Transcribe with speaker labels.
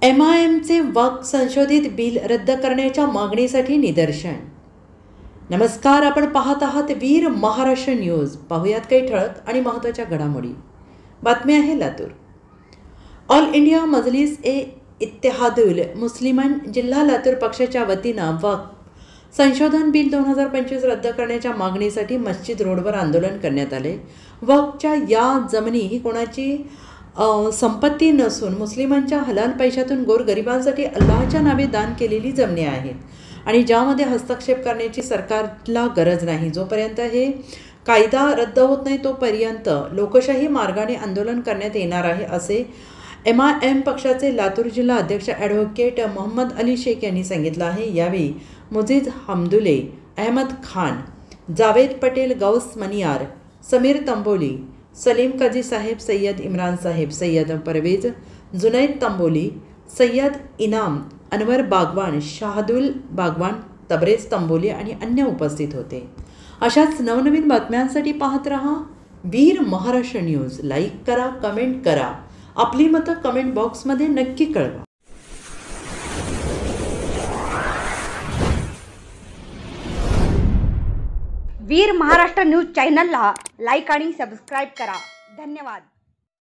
Speaker 1: MIMचे वक्फ संशोधित बिल रद्द करण्याच्या मागणीसाठी निदर्शन। नमस्कार, आपण पाहत आहात वीर महाराष्ट्र न्यूज। पाहुयात काही ठळक आणि महत्त्वाच्या घडामोडी। बातमी आहे लातूर। ऑल इंडिया मजलिस ए इत्तेहादुल मुस्लिमीन जिल्हा लातूर पक्षाच्या वतीनं वक्फ संशोधन बिल 2025 रद्द करण्याच्या मागणीसाठी मस्जिद रोडवर आंदोलन करण्यात आले। वक्फच्या या जमिनी ही कोणाची संपत्ती नसून मुस्लिमांच्या हलाल पैशातून गोरगरिबांसाठी अल्लाहच्या नावे दान केलेली जमिनी आहेत आणि ज्यामध्ये हस्तक्षेप करण्याची सरकारला गरज नाही। जोपर्यंत हे कायदा रद्द होत नाही तोपर्यंत लोकशाही मार्गाने आंदोलन करण्यात येणार आहे, असे MIM पक्षाचे लातूर जिल्हा अध्यक्ष ॲडव्होकेट मोहम्मद अली शेख यांनी सांगितलं आहे। यावेळी मुजीद हमदुले, अहमद खान, जावेद पटेल, गौस मनियार, समीर तंबोली, सलीम काजी साहेब, सय्यद इम्रान साहेब, सय्यद परवेज, जुनैद तंबोली, सय्यद इनाम, अनवर बागवान, शाहदुल बागवान, तबरेज तंबोली आणि अन्य उपस्थित होते। अशाच नवनवीन बातम्यांसाठी पाहत रहा वीर महाराष्ट्र न्यूज। लाईक करा, कमेंट करा, आपली मतं कमेंट बॉक्समध्ये नक्की कळवा।
Speaker 2: वीर महाराष्ट्र न्यूज चॅनलला लाईक आणि सबस्क्राईब करा। धन्यवाद।